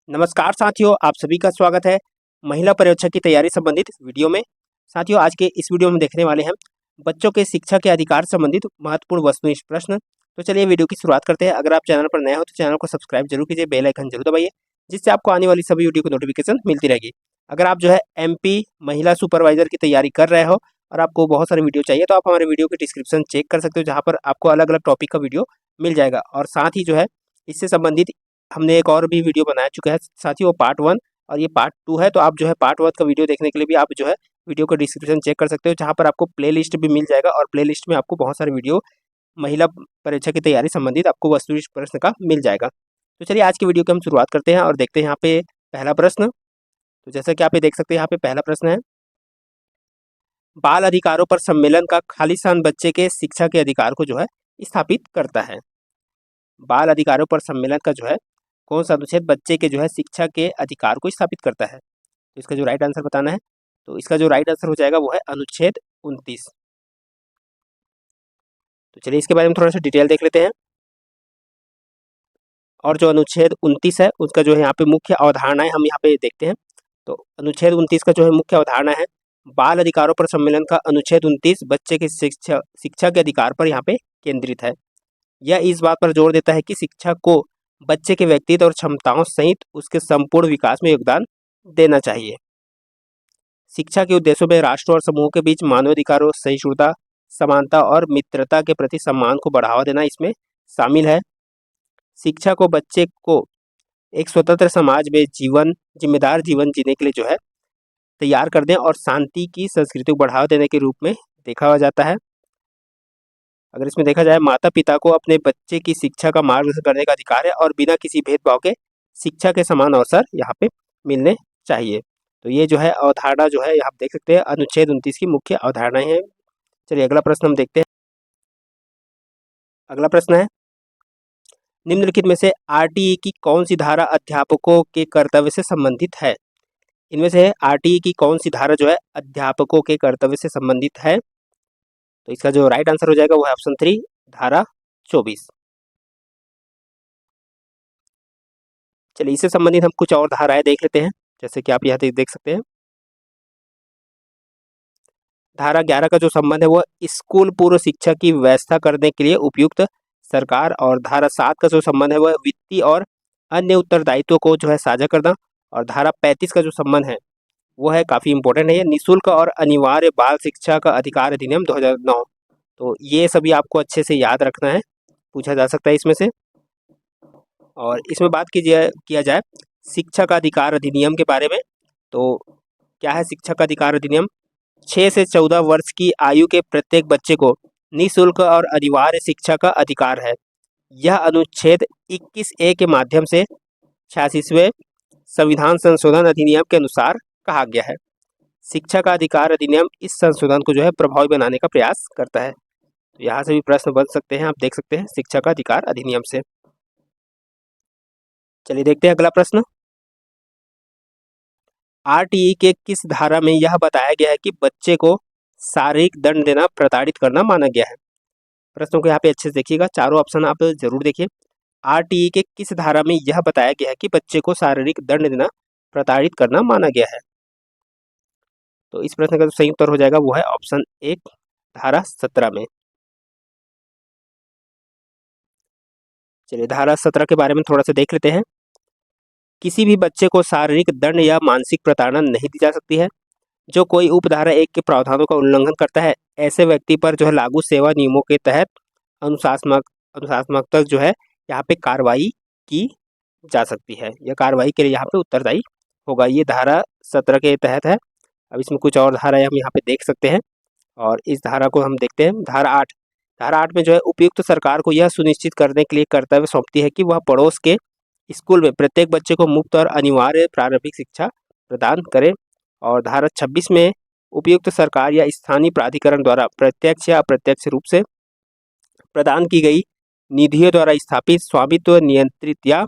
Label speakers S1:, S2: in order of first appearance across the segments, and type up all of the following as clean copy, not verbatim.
S1: नमस्कार साथियों, आप सभी का स्वागत है महिला पर्यवेक्षक की तैयारी संबंधित वीडियो में। साथियों, आज के इस वीडियो में देखने वाले हैं बच्चों के शिक्षा के अधिकार संबंधित महत्वपूर्ण वस्तुनिष्ठ प्रश्न। तो चलिए वीडियो की शुरुआत करते हैं। अगर आप चैनल पर नए हो तो चैनल को सब्सक्राइब जरूर कीजिए, बेल आइकन जरूर दबाइए, जिससे आपको आने वाली सभी वीडियो की नोटिफिकेशन मिलती रहेगी। अगर आप जो है MP महिला सुपरवाइजर की तैयारी कर रहे हो और आपको बहुत सारे वीडियो चाहिए तो आप हमारे वीडियो की डिस्क्रिप्शन चेक कर सकते हो, जहाँ पर आपको अलग अलग टॉपिक का वीडियो मिल जाएगा। और साथ ही जो है इससे संबंधित हमने एक और भी वीडियो बना चुका है साथियों, वो पार्ट 1 और ये पार्ट 2 है। तो आप जो है पार्ट 1 का वीडियो देखने के लिए भी आप जो है वीडियो का डिस्क्रिप्शन चेक कर सकते हो, जहाँ पर आपको प्लेलिस्ट भी मिल जाएगा और प्लेलिस्ट में आपको बहुत सारे वीडियो महिला परीक्षा की तैयारी संबंधित आपको वस्तुनिष्ठ प्रश्न का मिल जाएगा। तो चलिए आज की वीडियो की हम शुरुआत करते हैं और देखते हैं यहाँ पे पहला प्रश्न। तो जैसा कि आप ये देख सकते हैं, यहाँ पे पहला प्रश्न है, बाल अधिकारों पर सम्मेलन का खालिस्तान बच्चे के शिक्षा के अधिकार को जो है स्थापित करता है। बाल अधिकारों पर सम्मेलन का जो है कौन सा अनुच्छेद बच्चे के जो है शिक्षा के अधिकार को स्थापित करता है? तो इसका जो राइट आंसर बताना है। तो इसका जो राइट आंसर हो जाएगा वो है अनुच्छेद 29। तो चलिए इसके बारे में थोड़ा सा डिटेल देख लेते हैं। और जो अनुच्छेद 29 है उसका जो है यहाँ पे मुख्य अवधारणाएं हम यहाँ पे देखते हैं। तो अनुच्छेद 29 का जो है मुख्य अवधारणा है, बाल अधिकारों पर सम्मेलन का अनुच्छेद 29 बच्चे के शिक्षा के अधिकार पर यहाँ पे केंद्रित है। यह इस बात पर जोर देता है कि शिक्षा को बच्चे के व्यक्तित्व और क्षमताओं सहित उसके संपूर्ण विकास में योगदान देना चाहिए। शिक्षा के उद्देश्यों में राष्ट्र और समूहों के बीच मानवाधिकारों, सहिष्णुता, समानता और मित्रता के प्रति सम्मान को बढ़ावा देना इसमें शामिल है। शिक्षा को बच्चे को एक स्वतंत्र समाज में जिम्मेदार जीवन जीने के लिए जो है तैयार कर दें और शांति की संस्कृति को बढ़ावा देने के रूप में देखा जाता है। अगर इसमें देखा जाए, माता पिता को अपने बच्चे की शिक्षा का मार्गदर्शन करने का अधिकार है और बिना किसी भेदभाव के शिक्षा के समान अवसर यहाँ पे मिलने चाहिए। तो ये जो है अवधारणा जो है आप देख सकते हैं अनुच्छेद 29 की मुख्य अवधारणाएं हैं। चलिए अगला प्रश्न हम देखते हैं। अगला प्रश्न है, निम्नलिखित में से RTE की कौन सी धारा अध्यापकों के कर्तव्य से संबंधित है? इनमें से RTE की कौन सी धारा जो है अध्यापकों के कर्तव्य से संबंधित है? तो इसका जो राइट आंसर हो जाएगा वो है ऑप्शन 3, धारा 24। चलिए इससे संबंधित हम कुछ और धाराएं देख लेते हैं, जैसे कि आप यहाँ देख सकते हैं। धारा 11 का जो संबंध है वो स्कूल पूर्व शिक्षा की व्यवस्था करने के लिए उपयुक्त सरकार, और धारा 7 का जो संबंध है वह वित्तीय और अन्य उत्तरदायित्वों को जो है साझा करना, और धारा 35 का जो संबंध है वो है काफ़ी इंपॉर्टेंट है, ये निःशुल्क और अनिवार्य बाल शिक्षा का अधिकार अधिनियम 2009। तो ये सभी आपको अच्छे से याद रखना है, पूछा जा सकता है इसमें से। और इसमें बात किया जाए शिक्षा का अधिकार अधिनियम के बारे में, तो क्या है शिक्षा का अधिकार अधिनियम? 6 से 14 वर्ष की आयु के प्रत्येक बच्चे को निःशुल्क और अनिवार्य शिक्षा का अधिकार है। यह अनुच्छेद 21A के माध्यम से 86वें संविधान संशोधन अधिनियम के अनुसार कहा गया है। शिक्षा का अधिकार अधिनियम इस संशोधन को जो है प्रभावी बनाने का प्रयास करता है। तो यहाँ से भी प्रश्न बन सकते हैं, आप देख सकते हैं शिक्षा का अधिकार अधिनियम से। चलिए देखते हैं अगला प्रश्न। RTE के किस धारा में यह बताया गया है कि बच्चे को शारीरिक दंड देना प्रताड़ित करना माना गया है? प्रश्नों को यहाँ पे अच्छे से देखिएगा, चारों ऑप्शन आप जरूर देखिए। RTE के किस धारा में यह बताया गया है कि बच्चे को शारीरिक दंड देना प्रताड़ित करना माना गया है? तो इस प्रश्न का जो सही उत्तर हो जाएगा वो है ऑप्शन 1, धारा 17 में। चलिए धारा 17 के बारे में थोड़ा सा देख लेते हैं। किसी भी बच्चे को शारीरिक दंड या मानसिक प्रताड़ना नहीं दी जा सकती है। जो कोई उपधारा 1 के प्रावधानों का उल्लंघन करता है, ऐसे व्यक्ति पर जो है लागू सेवा नियमों के तहत अनुशासनात्मक जो है यहाँ पे कार्रवाई की जा सकती है। यह कार्रवाई के लिए यहाँ पे उत्तरदायी होगा। ये धारा 17 के तहत है। अब इसमें कुछ और धाराएं हम यहाँ पे देख सकते हैं, और इस धारा को हम देखते हैं। धारा 8, धारा 8 में जो है उपयुक्त सरकार को यह सुनिश्चित करने के लिए कर्तव्य सौंपती है कि वह पड़ोस के स्कूल में प्रत्येक बच्चे को मुफ्त और अनिवार्य प्रारंभिक शिक्षा प्रदान करे। और धारा 26 में उपयुक्त सरकार या स्थानीय प्राधिकरण द्वारा प्रत्यक्ष या अप्रत्यक्ष रूप से प्रदान की गई निधियों द्वारा स्थापित स्वामित्व नियंत्रित या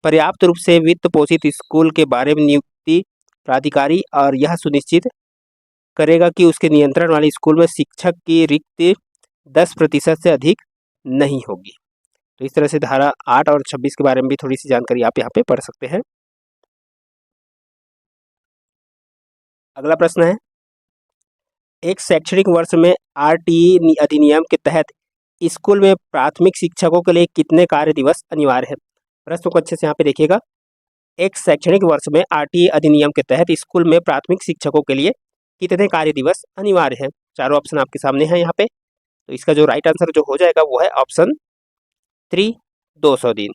S1: पर्याप्त रूप से वित्त पोषित स्कूल के बारे में नियुक्ति प्राधिकारी और यह सुनिश्चित करेगा कि उसके नियंत्रण वाले स्कूल में शिक्षक की रिक्ति 10% से अधिक नहीं होगी। तो इस तरह से धारा 8 और 26 के बारे में भी थोड़ी सी जानकारी आप यहाँ पे पढ़ सकते हैं। अगला प्रश्न है, एक शैक्षणिक वर्ष में आरटीई अधिनियम के तहत स्कूल में प्राथमिक शिक्षकों के लिए कितने कार्य दिवस अनिवार्य है। प्रश्न को अच्छे से यहाँ पे देखिएगा। एक शैक्षणिक वर्ष में आरटीई अधिनियम के तहत स्कूल में प्राथमिक शिक्षकों के लिए कितने कार्य दिवस अनिवार्य है। चारों ऑप्शन आपके सामने हैं यहाँ पे। तो इसका जो राइट आंसर जो हो जाएगा वो है ऑप्शन 3, 200 दिन।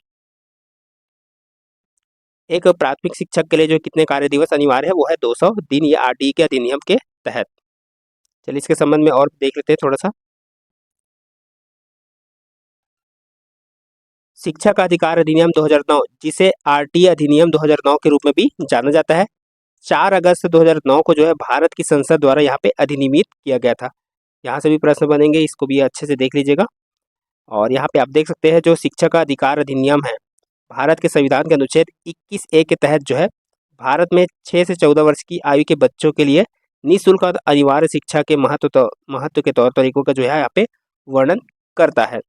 S1: एक प्राथमिक शिक्षक के लिए जो कितने कार्य दिवस अनिवार्य है वो है 200 दिन, ये आरटीई के अधिनियम के तहत। चलिए इसके संबंध में और देख लेते हैं थोड़ा सा। शिक्षा का अधिकार अधिनियम 2009, जिसे आरटीई अधिनियम 2009 के रूप में भी जाना जाता है, 4 अगस्त 2009 को जो है भारत की संसद द्वारा यहाँ पे अधिनियमित किया गया था। यहाँ से भी प्रश्न बनेंगे, इसको भी अच्छे से देख लीजिएगा। और यहाँ पे आप देख सकते हैं जो शिक्षा का अधिकार अधिनियम है, भारत के संविधान के अनुच्छेद 21A के तहत जो है भारत में 6 से 14 वर्ष की आयु के बच्चों के लिए निःशुल्क और अनिवार्य शिक्षा के महत्व के तौर तरीकों का जो है यहाँ पे वर्णन करता है।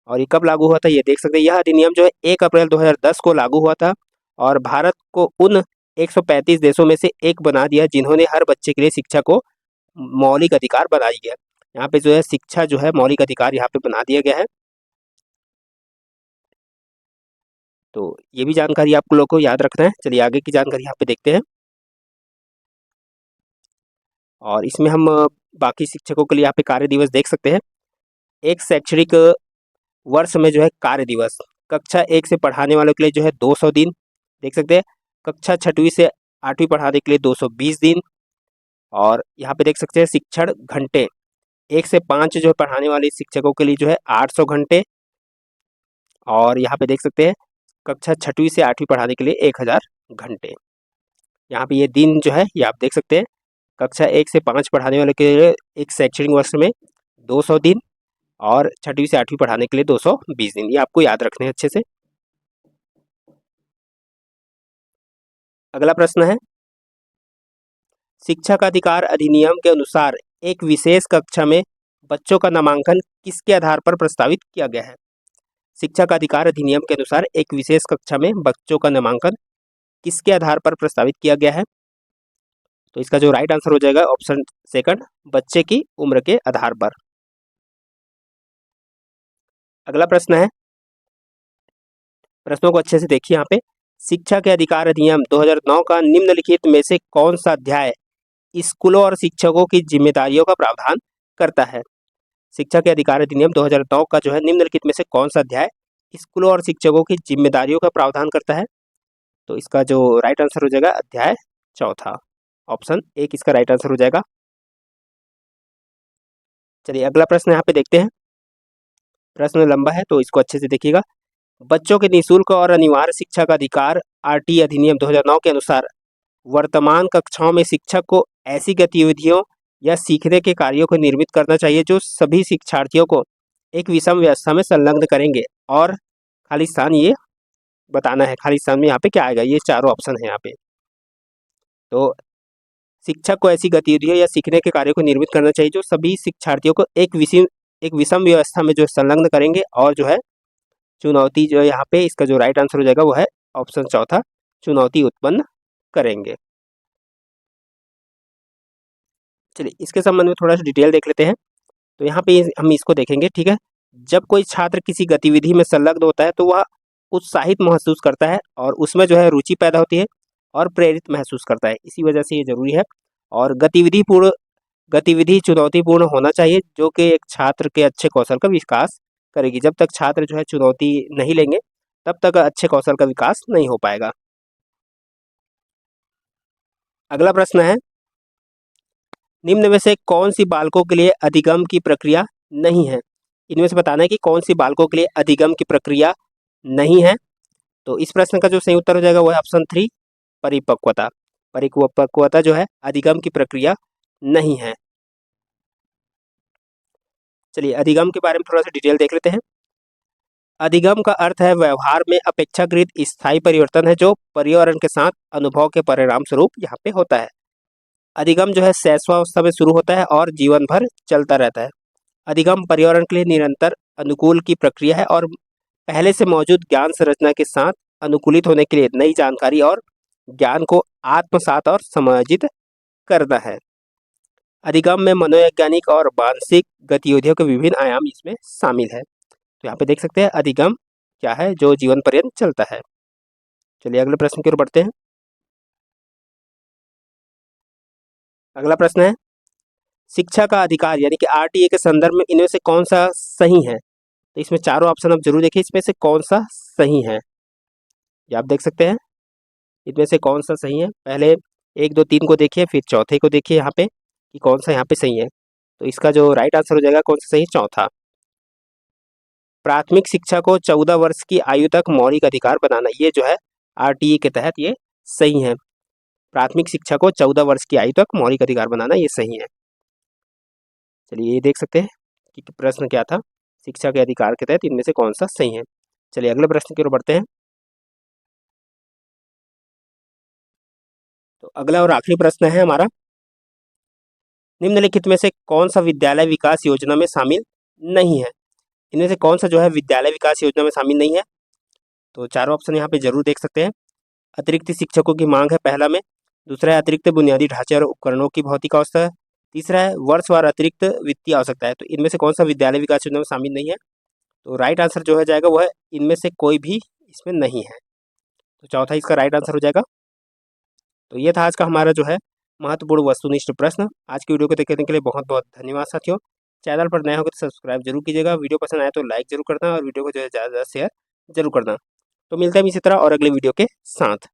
S1: और ये कब लागू हुआ था ये देख सकते हैं। यह अधिनियम जो है 1 अप्रैल 2010 को लागू हुआ था और भारत को उन 135 देशों में से एक बना दिया जिन्होंने हर बच्चे के लिए शिक्षा को मौलिक अधिकार बना दिया। यहाँ पे जो है शिक्षा जो है मौलिक अधिकार यहाँ पे बना दिया गया है। तो ये भी जानकारी आप लोग को याद रखना है। चलिए आगे की जानकारी यहाँ पे देखते हैं। और इसमें हम बाकी शिक्षकों के लिए यहाँ पे कार्य दिवस देख सकते हैं। एक शैक्षणिक वर्ष में जो है कार्य दिवस, कक्षा 1 से पढ़ाने वालों के लिए जो है 200 दिन देख सकते हैं। कक्षा 6वीं से 8वीं पढ़ाने के लिए 220 दिन। और यहाँ पे देख सकते हैं शिक्षण घंटे, 1 से 5 जो है पढ़ाने वाले शिक्षकों के लिए जो है 800 घंटे। और यहाँ पे देख सकते हैं कक्षा 6वीं से 8वीं पढ़ाने के लिए 1000 घंटे। यहाँ पे ये दिन जो है ये आप देख सकते हैं। कक्षा 1 से 5 पढ़ाने वाले के लिए एक शैक्षणिक वर्ष में 200 दिन और 6वीं से 8वीं पढ़ाने के लिए 220 दिन। ये आपको याद रखने हैं अच्छे से। अगला प्रश्न है, शिक्षा का अधिकार अधिनियम के अनुसार एक विशेष कक्षा में बच्चों का नामांकन किसके आधार पर प्रस्तावित किया गया है। शिक्षा का अधिकार अधिनियम के अनुसार एक विशेष कक्षा में बच्चों का नामांकन किसके आधार पर प्रस्तावित किया गया है। तो इसका जो राइट आंसर हो जाएगा ऑप्शन सेकंड, बच्चे की उम्र के आधार पर। अगला प्रश्न है, प्रश्नों को अच्छे से देखिए यहाँ पे। शिक्षा के अधिकार अधिनियम 2009 का निम्नलिखित में से कौन सा अध्याय स्कूलों और शिक्षकों की जिम्मेदारियों का प्रावधान करता है। शिक्षा के अधिकार अधिनियम 2009 का जो है निम्नलिखित में से कौन सा अध्याय स्कूलों और शिक्षकों की जिम्मेदारियों का प्रावधान करता है। तो इसका जो राइट आंसर हो जाएगा अध्याय 4, ऑप्शन 1 इसका राइट आंसर हो जाएगा। चलिए अगला प्रश्न यहाँ पे देखते हैं। प्रश्न लंबा है तो इसको अच्छे से देखिएगा। बच्चों के निःशुल्क और अनिवार्य शिक्षा का अधिकार आरटीई अधिनियम 2009 के अनुसार वर्तमान कक्षाओं में शिक्षक को ऐसी गतिविधियों या सीखने के कार्यों को निर्मित करना चाहिए जो सभी शिक्षार्थियों को एक विषम व्यवस्था में संलग्न करेंगे। और खाली स्थान ये बताना है, खाली स्थान में यहाँ पे क्या आएगा, ये चारों ऑप्शन है यहाँ पे। तो शिक्षक को ऐसी गतिविधियों या सीखने के कार्यों को निर्मित करना चाहिए जो सभी शिक्षार्थियों को एक विषम व्यवस्था में जो संलग्न करेंगे। और जो है चुनौती जो है यहाँ पे इसका जो राइट आंसर हो जाएगा वो है ऑप्शन 4, चुनौती उत्पन्न करेंगे। चलिए इसके संबंध में थोड़ा सा डिटेल देख लेते हैं। तो यहाँ पे हम इसको देखेंगे, ठीक है। जब कोई छात्र किसी गतिविधि में संलग्न होता है तो वह उत्साहित महसूस करता है और उसमें जो है रुचि पैदा होती है और प्रेरित महसूस करता है। इसी वजह से ये जरूरी है। और गतिविधि चुनौतीपूर्ण होना चाहिए जो कि एक छात्र के अच्छे कौशल का विकास करेगी। जब तक छात्र जो है चुनौती नहीं लेंगे तब तक अच्छे कौशल का विकास नहीं हो पाएगा। अगला प्रश्न है, निम्न में से कौन सी बालकों के लिए अधिगम की प्रक्रिया नहीं है। इनमें से बताना है कि कौन सी बालकों के लिए अधिगम की प्रक्रिया नहीं है। तो इस प्रश्न का जो सही उत्तर हो जाएगा वो है ऑप्शन 3, परिपक्वता। परिपक्वता जो है अधिगम की प्रक्रिया नहीं है। चलिए अधिगम के बारे में थोड़ा सा डिटेल देख लेते हैं। अधिगम का अर्थ है व्यवहार में अपेक्षाकृत स्थायी परिवर्तन है जो पर्यावरण के साथ अनुभव के परिणाम स्वरूप यहाँ पे होता है। अधिगम जो है शैशवावस्था में शुरू होता है और जीवन भर चलता रहता है। अधिगम पर्यावरण के लिए निरंतर अनुकूल की प्रक्रिया है और पहले से मौजूद ज्ञान संरचना के साथ अनुकूलित होने के लिए नई जानकारी और ज्ञान को आत्मसात और समायोजित करना है। अधिगम में मनोवैज्ञानिक और मानसिक गतिविधियों के विभिन्न आयाम इसमें शामिल है। तो यहाँ पे देख सकते हैं अधिगम क्या है, जो जीवन पर्यंत चलता है। चलिए अगले प्रश्न की ओर बढ़ते हैं। अगला प्रश्न है, शिक्षा का अधिकार यानी कि आरटीए के संदर्भ में इनमें से कौन सा सही है? तो इसमें चारों ऑप्शन आप जरूर देखिए, इसमें से कौन सा सही है, ये आप देख सकते हैं। इनमें से कौन सा सही है, पहले 1 2 3 को देखिए, फिर चौथे को देखिए यहाँ पे कि कौन सा यहाँ पे सही है। तो इसका जो राइट आंसर हो जाएगा कौन सा सही, चौथा। प्राथमिक शिक्षा को 14 वर्ष की आयु तक मौलिक अधिकार बनाना, ये जो है आरटीई के तहत ये सही है। प्राथमिक शिक्षा को 14 वर्ष की आयु तक मौलिक अधिकार बनाना ये सही है। चलिए ये देख सकते हैं कि प्रश्न क्या था, शिक्षा के अधिकार के तहत इनमें से कौन सा सही है। चलिए अगले प्रश्न की ओर बढ़ते हैं। तो अगला और आखिरी प्रश्न है हमारा, निम्नलिखित में से कौन सा विद्यालय विकास योजना में शामिल नहीं है? इनमें से कौन सा जो है विद्यालय विकास योजना में शामिल नहीं है? तो चारों ऑप्शन यहाँ पे जरूर देख सकते हैं। अतिरिक्त शिक्षकों की मांग है पहला में, दूसरा है अतिरिक्त बुनियादी ढांचे और उपकरणों की भौतिक अवस्था है, तीसरा है वर्षवार अतिरिक्त वित्तीय आवश्यकता है। तो इनमें से कौन सा विद्यालय विकास योजना में शामिल नहीं है? तो राइट आंसर जो है जाएगा वो है इनमें से कोई भी इसमें नहीं है। तो चौथा इसका राइट आंसर हो जाएगा। तो ये था आज का हमारा जो है महत्वपूर्ण वस्तुनिष्ठ प्रश्न। आज की वीडियो को देखने के लिए बहुत बहुत धन्यवाद साथियों। चैनल पर नए हो तो सब्सक्राइब जरूर कीजिएगा, वीडियो पसंद आए तो लाइक जरूर करना और वीडियो को जो है ज़्यादा से ज़्यादा शेयर जरूर करना। तो मिलते हैं इसी तरह और अगले वीडियो के साथ।